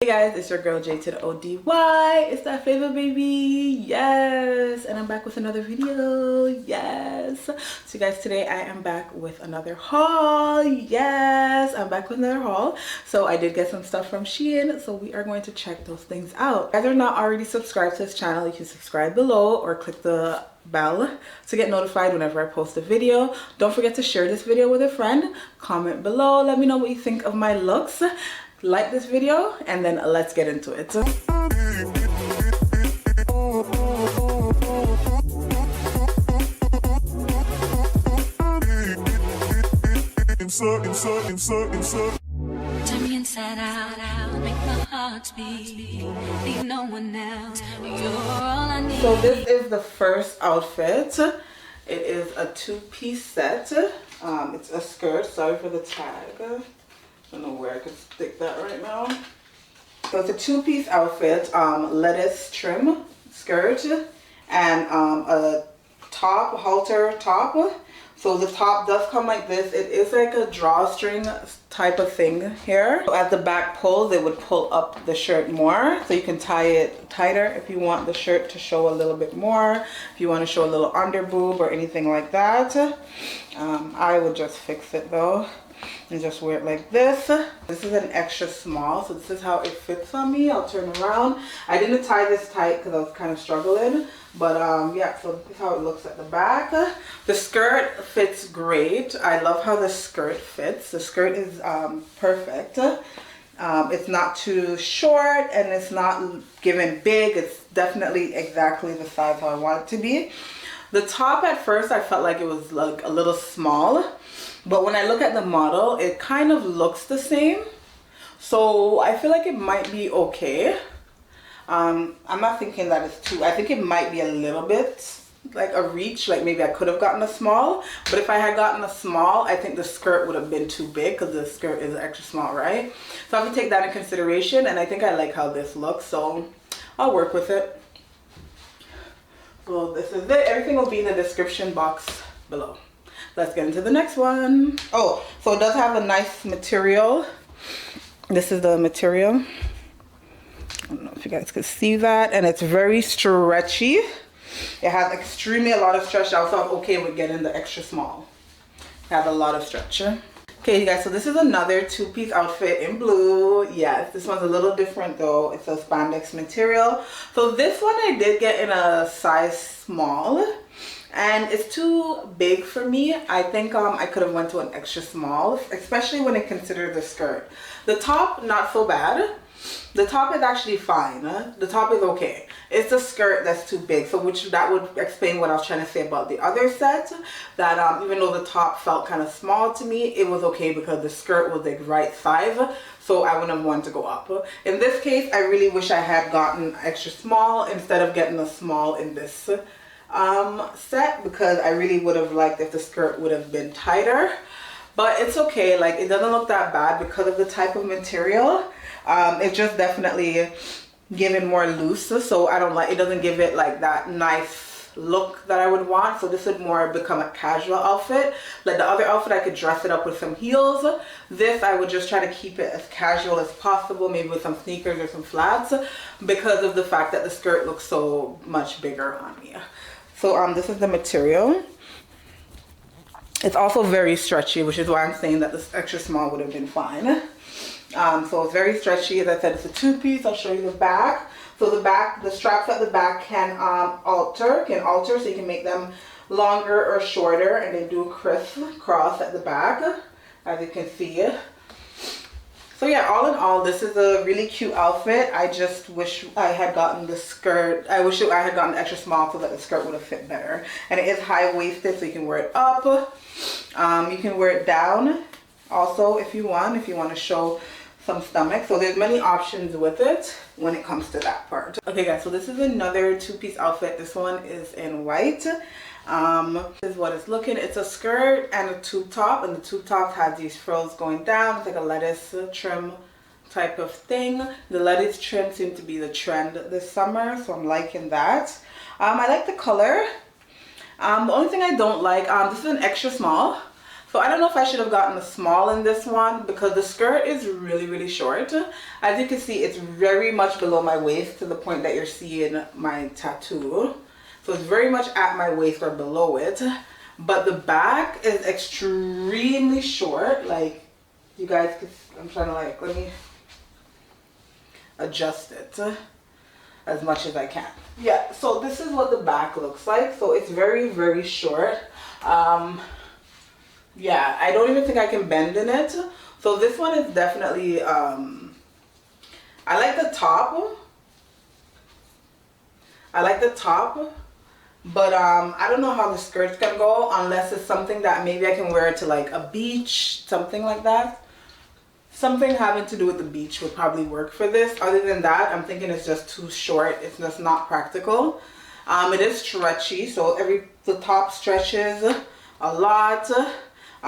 Hey guys, it's your girl J to the ODY. It's that flavor baby, yes, and I'm back with another video, yes. So you guys, today I am back with another haul, yes, I'm back with another haul. So I did get some stuff from SHEIN, so we are going to check those things out. If you guys are not already subscribed to this channel, you can subscribe below or click the bell to get notified whenever I post a video. Don't forget to share this video with a friend. Comment below, let me know what you think of my looks. Like this video, and then let's get into it. Turn me inside out, make my heart beat, leave no one else, you're all I need. So this is the first outfit. It is a two-piece set. It's a skirt, sorry for the tag. I don't know where I could stick that right now. So it's a two-piece outfit, lettuce trim skirt, and a top, halter top. So the top does come like this. It is like a drawstring type of thing here. So at the back pulls, it would pull up the shirt more. So you can tie it tighter if you want the shirt to show a little bit more. If you want to show a little under boob or anything like that. I would just fix it though and just wear it like this. This is an extra small, so this is how it fits on me. I'll turn around. I didn't tie this tight because I was kind of struggling, but yeah, so this is how it looks at the back. The skirt fits great. I love how the skirt fits. The skirt is perfect. It's not too short and it's not giving big. It's definitely exactly the size how I want it to be. The top at first I felt like it was like a little small, but when I look at the model, it kind of looks the same. So I feel like it might be okay. I'm not thinking that it's too, I think it might be a little bit like a reach, like maybe I could have gotten a small, but if I had gotten a small, I think the skirt would have been too big because the skirt is extra small, right? So I have to take that in consideration, and I think I like how this looks, so I'll work with it. So this is it. Everything will be in the description box below. Let's get into the next one. Oh, so it does have a nice material. This is the material. I don't know if you guys could see that. And it's very stretchy. It has extremely a lot of stretch. I also am okay with getting the extra small. It has a lot of stretch. Okay, you guys, so this is another two-piece outfit in blue. Yes, this one's a little different though. It's a spandex material. So this one I did get in a size small, and it's too big for me. I think I could have went to an extra small, especially when I consider the skirt. The top, not so bad. The top is actually fine. The top is okay. It's the skirt that's too big. So that would explain what I was trying to say about the other set. That even though the top felt kind of small to me, it was okay because the skirt was the right size. So I wouldn't have wanted to go up. In this case, I really wish I had gotten extra small instead of getting a small in this set, because I really would have liked if the skirt would have been tighter. But it's okay. Like, it doesn't look that bad because of the type of material. It's just definitely giving more loose, so I don't like, it doesn't give it like that nice look that I would want. So this would more become a casual outfit. Like the other outfit, I could dress it up with some heels. This, I would just try to keep it as casual as possible, maybe with some sneakers or some flats, because of the fact that the skirt looks so much bigger on me. So this is the material. It's also very stretchy, which is why I'm saying that this extra small would have been fine. So it's very stretchy. As I said, it's a two-piece. I'll show you the back. So the back, the straps at the back can alter, so you can make them longer or shorter, and they do crisscross at the back, as you can see. So yeah, all in all, this is a really cute outfit. I just wish I had gotten the skirt. I wish I had gotten the extra small so that the skirt would have fit better. And it is high-waisted, so you can wear it up. You can wear it down also if you want to show some stomach. So there's many options with it when it comes to that part. Okay guys, so this is another two-piece outfit. This one is in white. This is what it's looking. It's a skirt and a tube top, and the tube top has these frills going down. It's like a lettuce trim type of thing. The lettuce trim seems to be the trend this summer, so I'm liking that. I like the color. The only thing I don't like, this is an extra small. So I don't know if I should have gotten a small in this one because the skirt is really short. As you can see, it's very much below my waist to the point that you're seeing my tattoo. So it's very much at my waist or below it. But the back is extremely short. Like, you guys could, I'm trying to like, let me adjust it as much as I can. Yeah, so this is what the back looks like. So it's very short. Yeah, I don't even think I can bend in it. So this one is definitely, I like the top. I like the top, but I don't know how the skirt's gonna go unless it's something that maybe I can wear to like a beach, something like that. Something having to do with the beach would probably work for this. Other than that, I'm thinking it's just too short. It's just not practical. It is stretchy, so the top stretches a lot.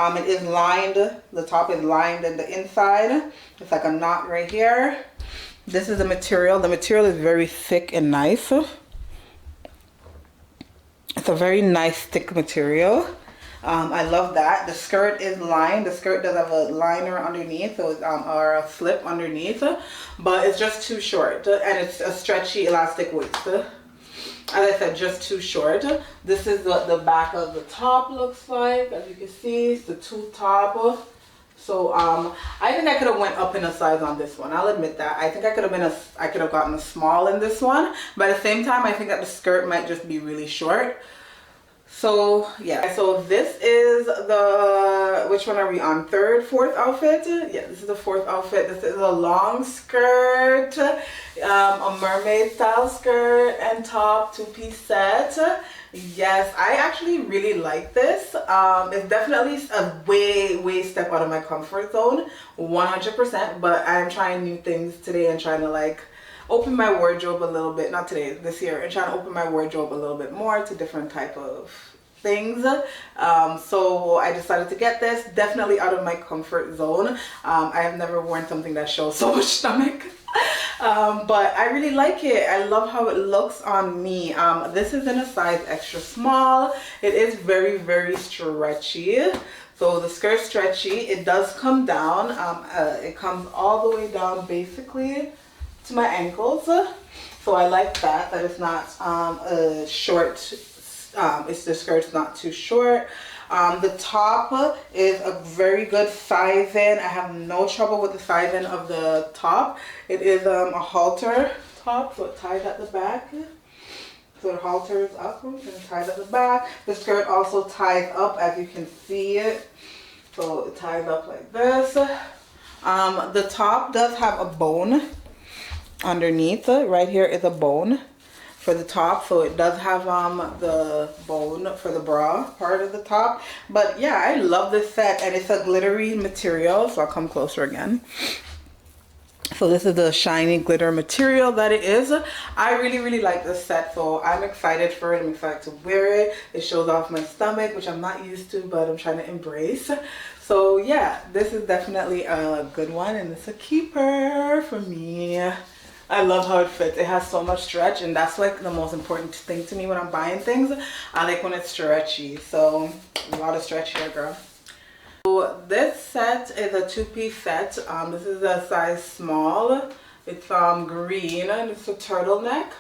It is lined, the top is lined in the inside. It's like a knot right here. This is the material. The material is very thick and nice. It's a very nice thick material. I love that. The skirt is lined. The skirt does have a liner underneath, so it's, or a slip underneath, but it's just too short, and it's a stretchy elastic waist. As I said, just too short. This is what the back of the top looks like. As you can see, it's the two top. So I think I could have went up in a size on this one. I'll admit that. I think I could have gotten a small in this one. But at the same time, I think that the skirt might just be really short. So yeah, so this is the, which one are we on? Fourth outfit? Yeah, this is the fourth outfit. This is a long skirt, a mermaid style skirt and top, two-piece set. Yes, I actually really like this. It's definitely a way step out of my comfort zone, 100%, but I'm trying new things today and trying to like open my wardrobe a little bit, not today, this year, and trying to open my wardrobe a little bit more to different type of things. So I decided to get this, definitely out of my comfort zone. I have never worn something that shows so much stomach. But I really like it. I love how it looks on me. This is in a size extra small. It is very stretchy. So the skirt's stretchy. It does come down. It comes all the way down basically to my ankles. So I like that it's not a short, it's the skirt's not too short. The top is a very good sizing. I have no trouble with the sizing of the top. It is a halter top, so it ties at the back. So it halters up and ties at the back. The skirt also ties up, as you can see it. So it ties up like this. The top does have a bone underneath. Right here is a bone for the top, so it does have the bone for the bra part of the top. But yeah, I love this set, and it's a glittery material, so I'll come closer again. So this is the shiny glitter material that it is. I really like this set, so I'm excited for it. I'm excited to wear it. It shows off my stomach, which I'm not used to, but I'm trying to embrace. So yeah, this is definitely a good one, and it's a keeper for me. I love how it fits. It has so much stretch, and that's like the most important thing to me when I'm buying things. I like when it's stretchy. So a lot of stretch here, girl. So this set is a two-piece set. This is a size small. It's green and it's a turtleneck.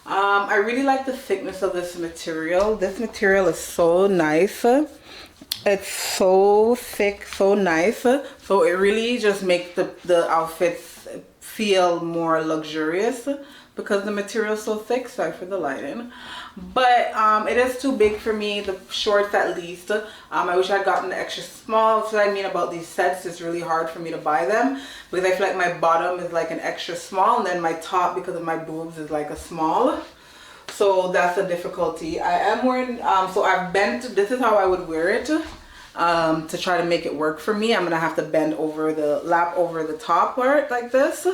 I really like the thickness of this material. This material is so nice. It's so thick, so nice. So it really just makes the outfits feel more luxurious because the material is so thick. Sorry for the lighting, but it is too big for me, the shorts at least. I wish I'd gotten the extra small. That's what I mean about these sets. It's really hard for me to buy them because I feel like my bottom is like an extra small, and then my top, because of my boobs, is like a small. So that's a difficulty. I am wearing so I've bent. This is how I would wear it. To try to make it work for me, I'm gonna have to bend over lap over the top part like this,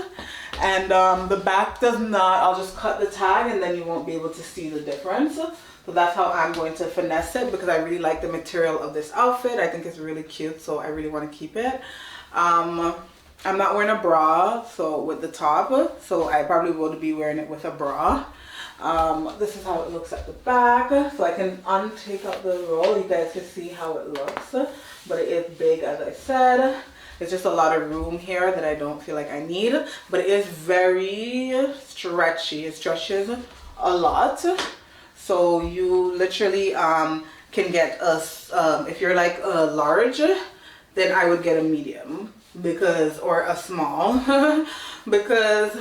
and the back does not. I'll just cut the tag, and then you won't be able to see the difference. So that's how I'm going to finesse it, because I really like the material of this outfit. I think it's really cute, so I really want to keep it. I'm not wearing a bra, so with the top, so I probably will be wearing it with a bra. This is how it looks at the back. So I can untake out the roll. You guys can see how it looks. But it is big, as I said. It's just a lot of room here that I don't feel like I need. But it is very stretchy. It stretches a lot. So you literally can get a, if you're like a large, then I would get a medium. Because, or a small. Because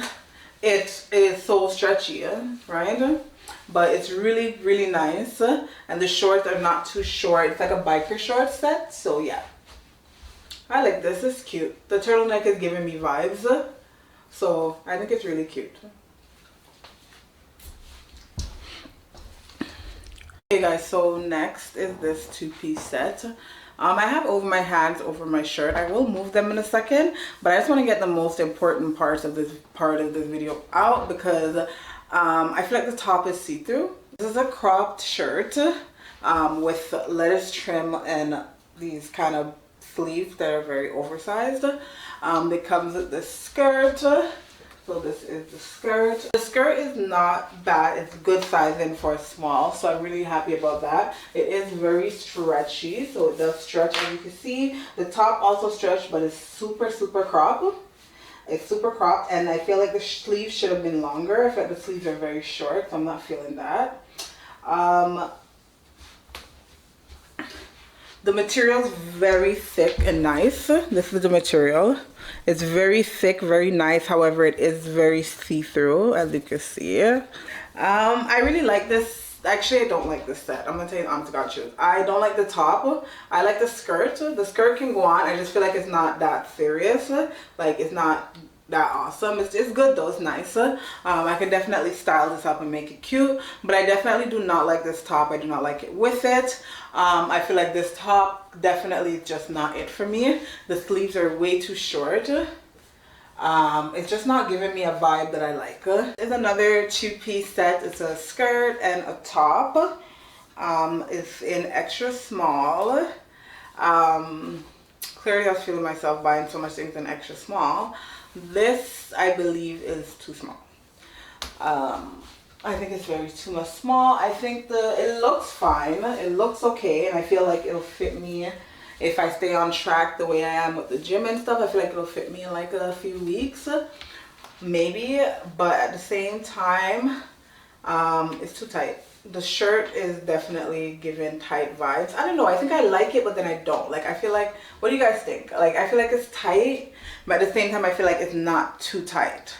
it is so stretchy, right? But it's really, really nice. And the shorts are not too short. It's like a biker short set. So yeah. I like this. It's cute. The turtleneck is giving me vibes. So I think it's really cute. Okay guys, so next is this two-piece set. I have over my hands over my shirt. I will move them in a second, but I just want to get the most important parts of this video out because I feel like the top is see-through. This is a cropped shirt with lettuce trim and these kind of sleeves that are very oversized. It comes with this skirt. So this is the skirt. The skirt is not bad. It's good sizing for a small, so I'm really happy about that. It is very stretchy, so it does stretch, as you can see. The top also stretched, but it's super, super cropped. It's super cropped, and I feel like the sleeves should have been longer. I feel like the sleeves are very short, so I'm not feeling that. The material is very thick and nice. This is the material. It's very thick, very nice. However, it is very see-through, as you can see. I really like this. Actually, I don't like this set. I'm gonna tell you the honest to God truth. I don't like the top. I like the skirt. The skirt can go on. I just feel like it's not that serious. Like, it's not that awesome. It's good though. It's nice. I can definitely style this up and make it cute, but I definitely do not like this top. I do not like it with it. I feel like this top definitely is just not it for me. The sleeves are way too short. It's just not giving me a vibe that I like. It's another two-piece set. It's a skirt and a top. It's in extra small. Clearly I was feeling myself buying so much things in extra small. This, I believe, is too small. I think it's very too much small. I think it looks fine. It looks okay, and I feel like it'll fit me if I stay on track the way I am with the gym and stuff. I feel like it'll fit me in like a few weeks, maybe. But at the same time, it's too tight. The shirt is definitely giving tight vibes. I don't know. I think I like it, but then I don't. Like, I feel like, what do you guys think? Like, I feel like it's tight, but at the same time, I feel like it's not too tight.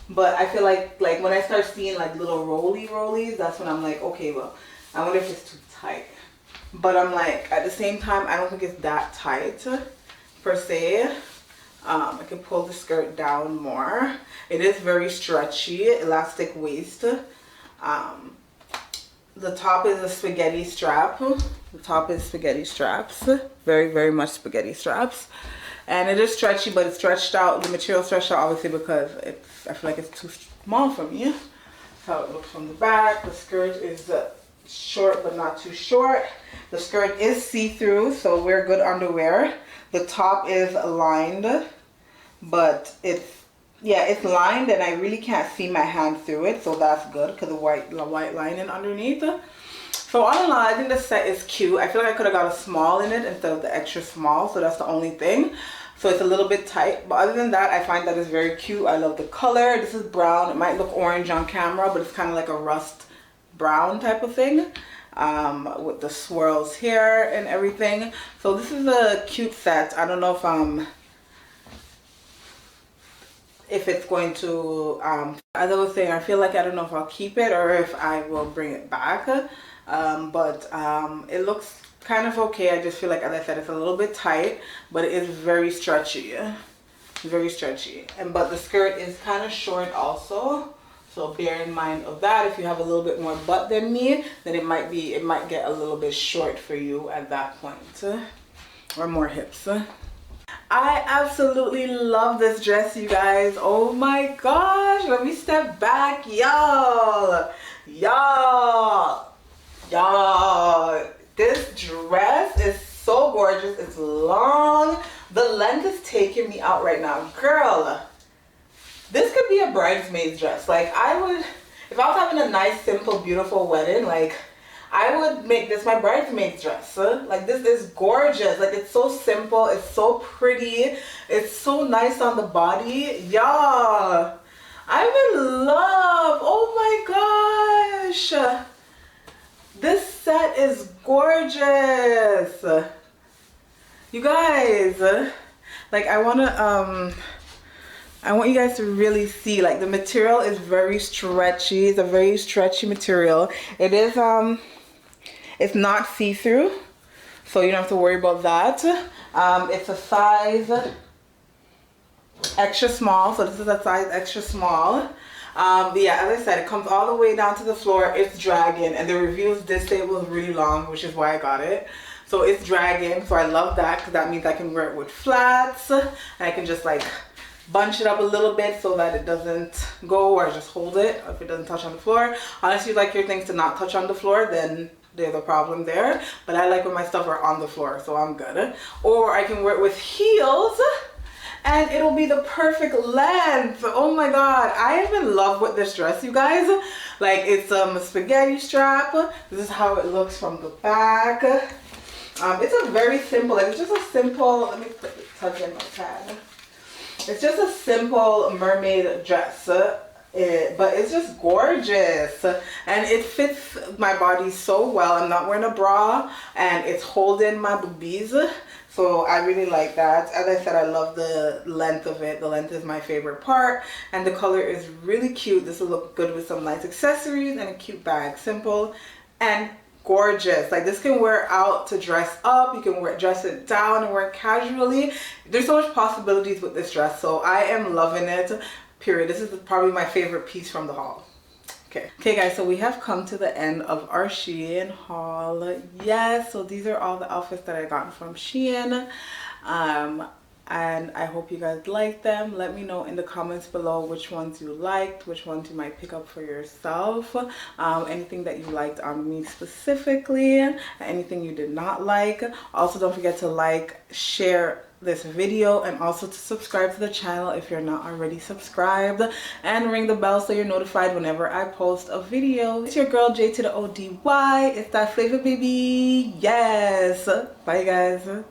But I feel like when I start seeing like little rollies, that's when I'm like, okay, well, I wonder if it's too tight. But I'm like, at the same time, I don't think it's that tight per se. I can pull the skirt down more. It is very stretchy, elastic waist. The top is a spaghetti strap. The top is spaghetti straps. Very, very much spaghetti straps. And it is stretchy, but it's stretched out. The material stretched out obviously because I feel like it's too small for me. That's how it looks from the back. The skirt is short but not too short. The skirt is see-through, so wear good underwear. The top is lined, but it's lined and I really can't see my hand through it, so that's good because the white lining underneath. So all in all, I think the set is cute. I feel like I could have got a small in it instead of the extra small, so that's the only thing. So it's a little bit tight, but other than that, I find that it's very cute. I love the color. This is brown. It might look orange on camera, but it's kind of like a rust brown type of thing, with the swirls here and everything. So this is a cute set. I don't know if it's going to, as I was saying, I feel like I don't know if I'll keep it or if I will bring it back. But it looks kind of okay. I just feel like, as I said, it's a little bit tight, but it is very stretchy. Very stretchy. But the skirt is kind of short also, so bear in mind of that. If you have a little bit more butt than me, then it might get a little bit short for you at that point, or more hips. I absolutely love this dress, you guys. Oh my gosh, let me step back, y'all. This dress is so gorgeous. It's long. The length is taking me out right now. Girl, this could be a bridesmaid's dress. Like, if I was having a nice, simple, beautiful wedding, like, I would make this my bridesmaid dress. Like, this is gorgeous. Like, it's so simple. It's so pretty. It's so nice on the body. Yeah. I'm in love. Oh my gosh. This set is gorgeous. You guys, like, I want you guys to really see, like, the material is very stretchy. It's a very stretchy material. It is, it's not see-through, so you don't have to worry about that. It's a size extra small, so this is a size extra small. But yeah, as I said, it comes all the way down to the floor. It's dragging, and the reviews did say it was really long, which is why I got it. So it's dragging, so I love that, because that means I can wear it with flats, and I can just like bunch it up a little bit so that it doesn't go, or just hold it if it doesn't touch on the floor. Unless you like your things to not touch on the floor, then there's a problem there. But I like when my stuff are on the floor, so I'm good. Or I can wear it with heels, and it'll be the perfect length. Oh my god, I am in love with this dress, you guys. Like, it's a spaghetti strap. This is how it looks from the back. It's a very simple, like, it's just a simple, let me tuck in my tag. It's just a simple mermaid dress, but it's just gorgeous, and it fits my body so well. I'm not wearing a bra, and it's holding my boobies. So I really like that. As I said, I love the length of it. The length is my favorite part, and the color is really cute. This will look good with some nice accessories and a cute bag. Simple and gorgeous. Like, this can wear out to dress up. You can dress it down and wear it casually. There's so much possibilities with this dress, so I am loving it. Period. This is probably my favorite piece from the haul. Okay guys, so we have come to the end of our Shein haul. Yes, so these are all the outfits that I got from Shein, and I hope you guys like them. Let me know in the comments below which ones you liked, which ones you might pick up for yourself, anything that you liked on me specifically, anything you did not like. Also, don't forget to like, share this video, and also to subscribe to the channel if you're not already subscribed, and ring the bell so you're notified whenever I post a video. It's your girl J to the ODY. It's that flavor, baby. Yes. Bye guys.